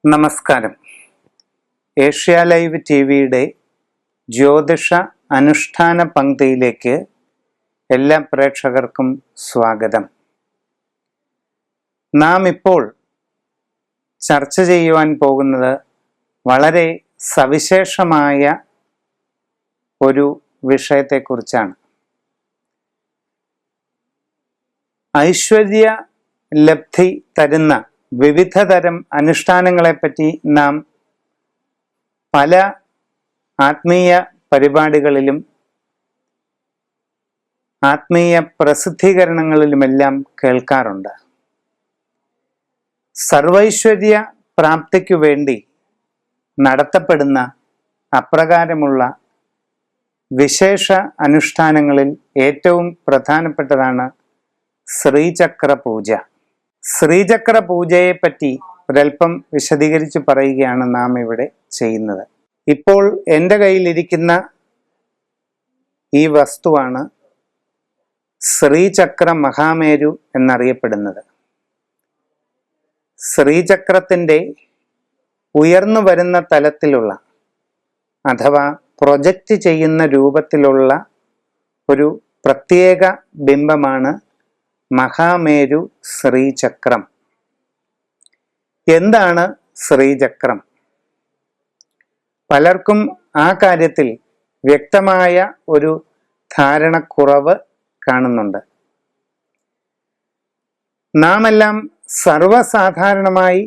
നമസ്കാരം. Asia live ടിവിയുടെ ജ്യോതിഷ അനുഷ്ഠാന പങ്ക്തിയിലേക്ക് എല്ലാ പ്രേക്ഷകർക്കും സ്വാഗതം. നാം ഇപ്പോൾ ചർച്ച ചെയ്യുവാൻ പോകുന്നത് വളരെ സവിശേഷമായ ഒരു വിഷയത്തെക്കുറിച്ചാണ്. ഐശ്വര്യ ലബ്ധി തരുന്ന വിവിധ തരം അനുഷ്ഠാനങ്ങളെപ്പറ്റി നാം പല ആത്മീയ പരിപാടികളിലും ആത്മീയ പ്രസിദ്ധീകരണങ്ങളിലുമെല്ലാം കേൾക്കാറുണ്ട്. സർവൈശ്വര്യ പ്രാപ്തിക്കു വേണ്ടി നടത്തപ്പെടുന്ന അപ്രകാരമുള്ള വിശേഷ അനുഷ്ഠാനങ്ങളിൽ ഏറ്റവും പ്രധാനപ്പെട്ടതാണ് ശ്രീചക്ര പൂജ. ശ്രീചക്ര പൂജയെപ്പറ്റി ഒരൽപ്പം വിശദീകരിച്ച് പറയുകയാണ് നാം ഇവിടെ ചെയ്യുന്നത്. ഇപ്പോൾ എൻ്റെ കയ്യിലിരിക്കുന്ന ഈ വസ്തുവാണ് ശ്രീചക്ര മഹാമേരു എന്നറിയപ്പെടുന്നത്. ശ്രീചക്രത്തിൻ്റെ ഉയർന്നു വരുന്ന തലത്തിലുള്ള അഥവാ പ്രൊജക്റ്റ് ചെയ്യുന്ന രൂപത്തിലുള്ള ഒരു പ്രത്യേക ബിംബമാണ് മഹാമേരു ശ്രീചക്രം. എന്താണ് ശ്രീചക്രം? പലർക്കും ആ കാര്യത്തിൽ വ്യക്തമായ ഒരു ധാരണക്കുറവ് കാണുന്നുണ്ട്. നാം എല്ലാം സർവസാധാരണമായി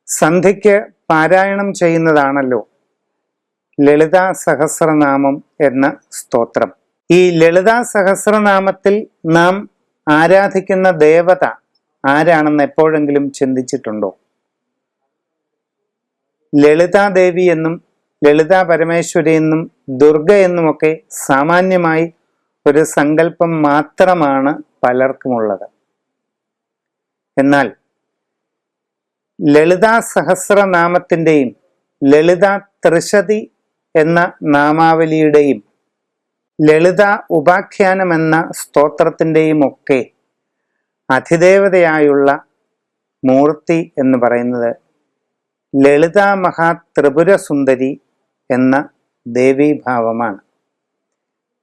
സന്ധ്യയ്ക്ക് പാരായണം ചെയ്യുന്നതാണല്ലോ ലളിതാ സഹസ്രനാമം എന്ന സ്തോത്രം. ഈ ലളിതാ സഹസ്രനാമത്തിൽ നാം ആരാധിക്കുന്ന ദേവത ആരാണെന്ന് എപ്പോഴെങ്കിലും ചിന്തിച്ചിട്ടുണ്ടോ? ലളിതാദേവി എന്നും ലളിതാ പരമേശ്വരി എന്നും ദുർഗ എന്നുമൊക്കെ സാമാന്യമായി ഒരു സങ്കല്പം മാത്രമാണ് പലർക്കുമുള്ളത്. എന്നാൽ ലളിതാ സഹസ്രനാമത്തിൻ്റെയും ലളിതാ ത്രിശതി എന്ന നാമാവലിയുടെയും ലളിത ഉപാഖ്യാനം എന്ന സ്തോത്രത്തിൻ്റെയും ഒക്കെ അധിദേവതയായുള്ള മൂർത്തി എന്ന് പറയുന്നത് ലളിതാ മഹാ ത്രിപുര സുന്ദരി എന്ന ദേവീഭാവമാണ്.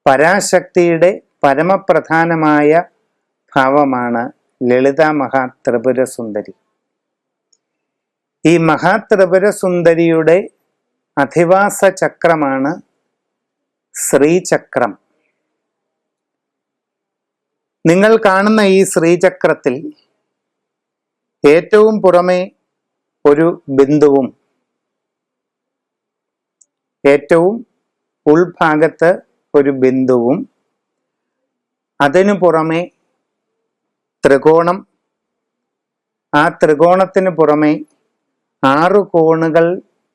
പരാശക്തിയുടെ പരമപ്രധാനമായ ഭാവമാണ് ലളിതാ മഹാ ത്രിപുര സുന്ദരി. ഈ മഹാ ത്രിപുര സുന്ദരിയുടെ അധിവാസ ചക്രമാണ് ശ്രീചക്രം. നിങ്ങൾ കാണുന്ന ഈ ശ്രീചക്രത്തിൽ ഏറ്റവും പുറമെ ഒരു ബിന്ദുവും ഏറ്റവും ഉൾഭാഗത്ത് ഒരു ബിന്ദുവും അതിനു പുറമെ ത്രികോണം, ആ ത്രികോണത്തിന് പുറമെ 6 കോണുകൾ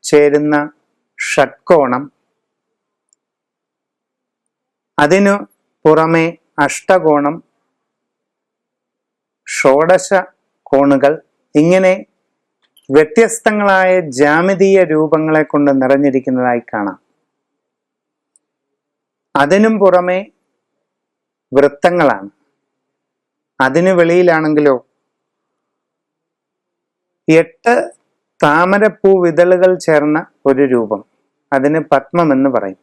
ചേരുന്ന ഷഡ്കോണം, അതിനു പുറമെ അഷ്ടകോണം, ഷോഡശ കോണുകൾ, ഇങ്ങനെ വ്യത്യസ്തങ്ങളായ ജാമിതീയ രൂപങ്ങളെ കൊണ്ട് നിറഞ്ഞിരിക്കുന്നതായി കാണാം. അതിനും പുറമെ വൃത്തങ്ങളാണ്. അതിനു വെളിയിലാണെങ്കിലോ 8 താമരപ്പൂ വിതളുകൾ ചേർന്ന ഒരു രൂപം, അതിന് പത്മം എന്ന് പറയും.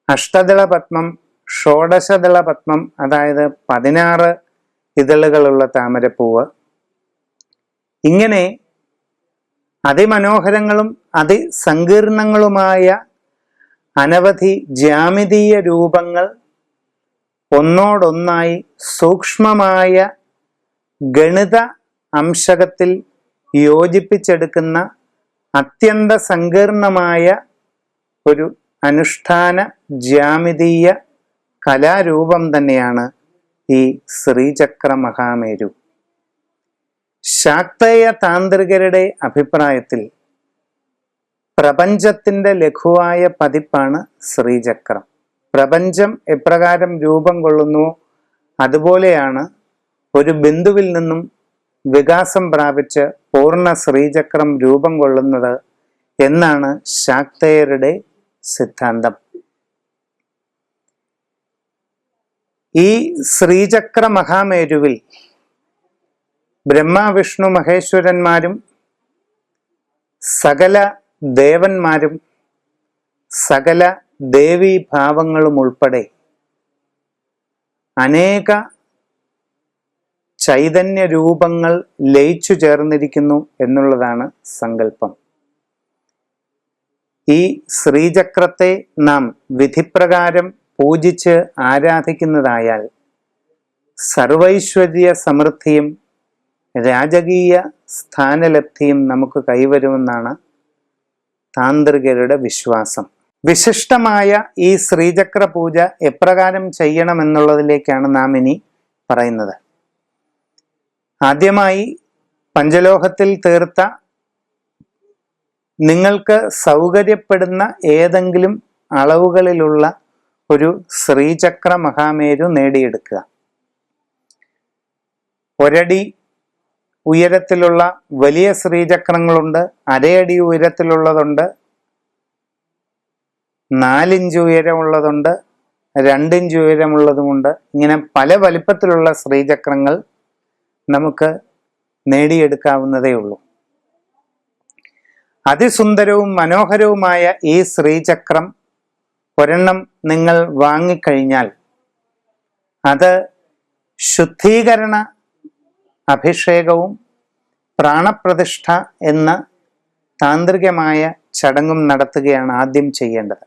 അഷ്ടദള പത്മം, ഷോഡശദള പത്മം, അതായത് 16 ഇതളുകളുള്ള താമരപ്പൂവ്. ഇങ്ങനെ അതിമനോഹരങ്ങളും അതിസങ്കീർണങ്ങളുമായ അനവധി ജാമിതീയ രൂപങ്ങൾ ഒന്നോടൊന്നായി സൂക്ഷ്മമായ ഗണിത അംശകത്തിൽ യോജിപ്പിച്ചെടുക്കുന്ന അത്യന്ത സങ്കീർണമായ ഒരു അനുഷ്ഠാന ജാമിതീയ കലാരൂപം തന്നെയാണ് ഈ ശ്രീചക്ര മഹാമേരു. ശാക്തേയ താന്ത്രികരുടെ അഭിപ്രായത്തിൽ പ്രപഞ്ചത്തിന്റെ ലഘുവായ പതിപ്പാണ് ശ്രീചക്രം. പ്രപഞ്ചം എപ്രകാരം രൂപം കൊള്ളുന്നുവോ അതുപോലെയാണ് ഒരു ബിന്ദുവിൽ നിന്നും വികാസം പ്രാപിച്ച് പൂർണ്ണ ശ്രീചക്രം രൂപം കൊള്ളുന്നത് എന്നാണ് ശാക്തേയരുടെ സിദ്ധാന്തം. ഈ ശ്രീചക്ര മഹാമേരുവിൽ ബ്രഹ്മ വിഷ്ണു മഹേശ്വരന്മാരും സകല ദേവന്മാരും സകല ദേവീഭാവങ്ങളും ഉൾപ്പെടെ അനേക ചൈതന്യ രൂപങ്ങൾ ലയിച്ചു ചേർന്നിരിക്കുന്നു എന്നുള്ളതാണ് സങ്കല്പം. ഈ ശ്രീചക്രത്തെ നാം വിധിപ്രകാരം പൂജിച്ച് ആരാധിക്കുന്നതായാൽ സർവൈശ്വര്യ സമൃദ്ധിയും രാജകീയ സ്ഥാനലബ്ധിയും നമുക്ക് കൈവരുമെന്നാണ് താന്ത്രികരുടെ വിശ്വാസം. വിശിഷ്ടമായ ഈ ശ്രീചക്ര പൂജ എപ്രകാരം ചെയ്യണമെന്നുള്ളതിലേക്കാണ് നാം ഇനി പറയുന്നത്. ആദ്യമായി പഞ്ചലോഹത്തിൽ തീർത്ത നിങ്ങൾക്ക് സൗകര്യപ്പെടുന്ന ഏതെങ്കിലും അളവുകളിലുള്ള ഒരു ശ്രീചക്ര മഹാമേരു നേടിയെടുക്കുക. ഒരടി ഉയരത്തിലുള്ള വലിയ ശ്രീചക്രങ്ങളുണ്ട്, അരയടി ഉയരത്തിലുള്ളതുണ്ട്, 4 ഇഞ്ച് ഉയരമുള്ളതുണ്ട്, 2 ഇഞ്ച് ഉയരമുള്ളതുമുണ്ട്. ഇങ്ങനെ പല വലിപ്പത്തിലുള്ള ശ്രീചക്രങ്ങൾ നമുക്ക് നേടിയെടുക്കാവുന്നതേ ഉള്ളൂ. അതിസുന്ദരവും മനോഹരവുമായ ഈ ശ്രീചക്രം ഒരെണ്ണം നിങ്ങൾ വാങ്ങിക്കഴിഞ്ഞാൽ അത് ശുദ്ധീകരണ അഭിഷേകവും പ്രാണപ്രതിഷ്ഠ എന്ന താന്ത്രികമായ ചടങ്ങും നടത്തുകയാണ് ആദ്യം ചെയ്യേണ്ടത്.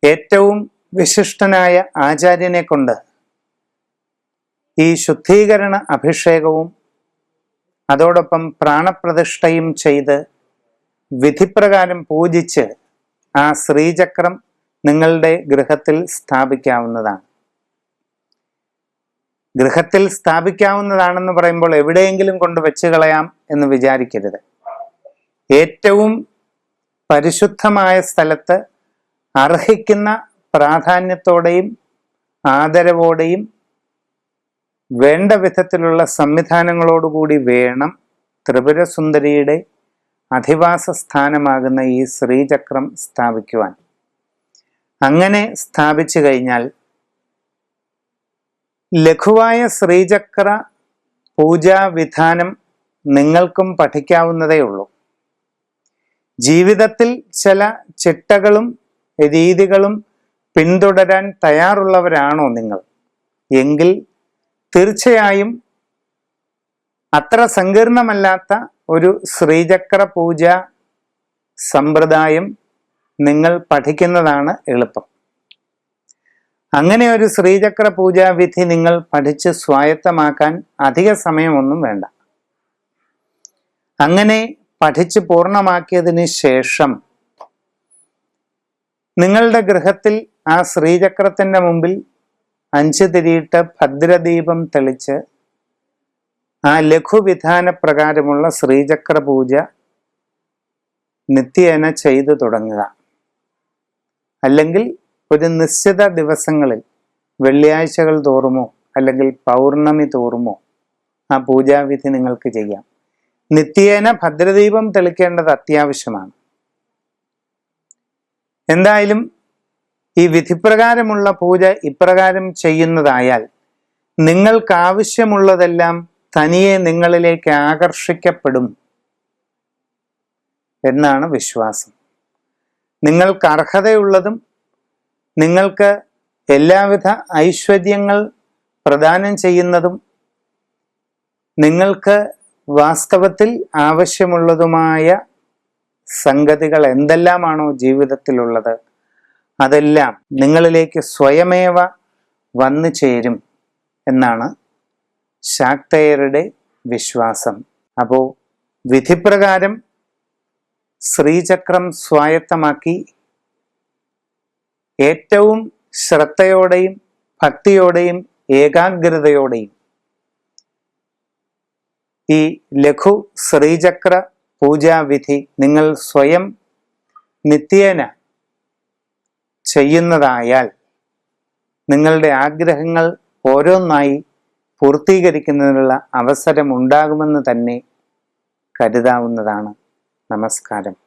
ഏറ്റവും വിശിഷ്ടനായ ആചാര്യനെ കൊണ്ട് ഈ ശുദ്ധീകരണ അഭിഷേകവും അതോടൊപ്പം പ്രാണപ്രതിഷ്ഠയും ചെയ്ത് വിധിപ്രകാരം പൂജിച്ച് ആ ശ്രീചക്രം നിങ്ങളുടെ ഗൃഹത്തിൽ സ്ഥാപിക്കാവുന്നതാണ്. ഗൃഹത്തിൽ സ്ഥാപിക്കാവുന്നതാണെന്ന് പറയുമ്പോൾ എവിടെയെങ്കിലും കൊണ്ട് വെച്ച് കളയാം എന്ന് വിചാരിക്കരുത്. ഏറ്റവും പരിശുദ്ധമായ സ്ഥലത്ത് അർഹിക്കുന്ന പ്രാധാന്യത്തോടെയും ആദരവോടെയും വേണ്ട വിധത്തിലുള്ള സംവിധാനങ്ങളോടുകൂടി വേണം ത്രിപുരസുന്ദരിയുടെ അധിവാസ സ്ഥാനമാകുന്ന ഈ ശ്രീചക്രം സ്ഥാപിക്കുവാൻ. അങ്ങനെ സ്ഥാപിച്ചു കഴിഞ്ഞാൽ ലഘുവായ ശ്രീചക്ര പൂജാവിധാനം നിങ്ങൾക്കും പഠിക്കാവുന്നതേ ഉള്ളൂ. ജീവിതത്തിൽ ചില ചിട്ടകളും രീതികളും പിന്തുടരാൻ തയ്യാറുള്ളവരാണോ നിങ്ങൾ എങ്കിൽ തീർച്ചയായും അത്ര സങ്കീർണമല്ലാത്ത ഒരു ശ്രീചക്ര പൂജ സമ്പ്രദായം നിങ്ങൾ പഠിക്കുന്നതാണ് എളുപ്പം. അങ്ങനെ ഒരു ശ്രീചക്ര പൂജാവിധി നിങ്ങൾ പഠിച്ച് സ്വായത്തമാക്കാൻ അധിക സമയമൊന്നും വേണ്ട. അങ്ങനെ പഠിച്ച് പൂർണ്ണമാക്കിയതിന് ശേഷം നിങ്ങളുടെ ഗൃഹത്തിൽ ആ ശ്രീചക്രത്തിന്റെ മുമ്പിൽ 5 തിരിയിട്ട് ഭദ്രദീപം തെളിച്ച് ആ ലഘുവിധാന പ്രകാരമുള്ള ശ്രീചക്ര പൂജ നിത്യേന ചെയ്തു തുടങ്ങുക. അല്ലെങ്കിൽ ഒരു നിശ്ചിത ദിവസങ്ങളിൽ വെള്ളിയാഴ്ചകൾ തോറുമോ അല്ലെങ്കിൽ പൗർണമി തോറുമോ ആ പൂജാവിധി നിങ്ങൾക്ക് ചെയ്യാം. നിത്യേന ഭദ്രദീപം തെളിക്കേണ്ടത് അത്യാവശ്യമാണ്. എന്തായാലും ഈ വിധിപ്രകാരമുള്ള പൂജ ഇപ്രകാരം ചെയ്യുന്നതായാൽ നിങ്ങൾക്ക് ആവശ്യമുള്ളതെല്ലാം തനിയെ നിങ്ങളിലേക്ക് ആകർഷിക്കപ്പെടും എന്നാണ് വിശ്വാസം. നിങ്ങൾക്ക് അർഹതയുള്ളതും നിങ്ങൾക്ക് എല്ലാവിധ ഐശ്വര്യങ്ങൾ പ്രദാനം ചെയ്യുന്നതും നിങ്ങൾക്ക് വാസ്തവത്തിൽ ആവശ്യമുള്ളതുമായ സംഗതികൾ എന്തെല്ലാമാണോ ജീവിതത്തിലുള്ളത് അതെല്ലാം നിങ്ങളിലേക്ക് സ്വയമേവ വന്നു ചേരും എന്നാണ് ശാക്തേയരുടെ വിശ്വാസം. അപ്പോൾ വിധിപ്രകാരം ശ്രീചക്രം സ്വായത്തമാക്കി ഏറ്റവും ശ്രദ്ധയോടെയും ഭക്തിയോടെയും ഏകാഗ്രതയോടെയും ഈ ലഘു ശ്രീചക്ര പൂജാവിധി നിങ്ങൾ സ്വയം നിത്യേന ചെയ്യുന്നതായാൽ നിങ്ങളുടെ ആഗ്രഹങ്ങൾ ഓരോന്നായി പൂർത്തീകരിക്കുന്നതിനുള്ള അവസരം ഉണ്ടാകുമെന്ന് തന്നെ കരുതാവുന്നതാണ്. നമസ്കാരം.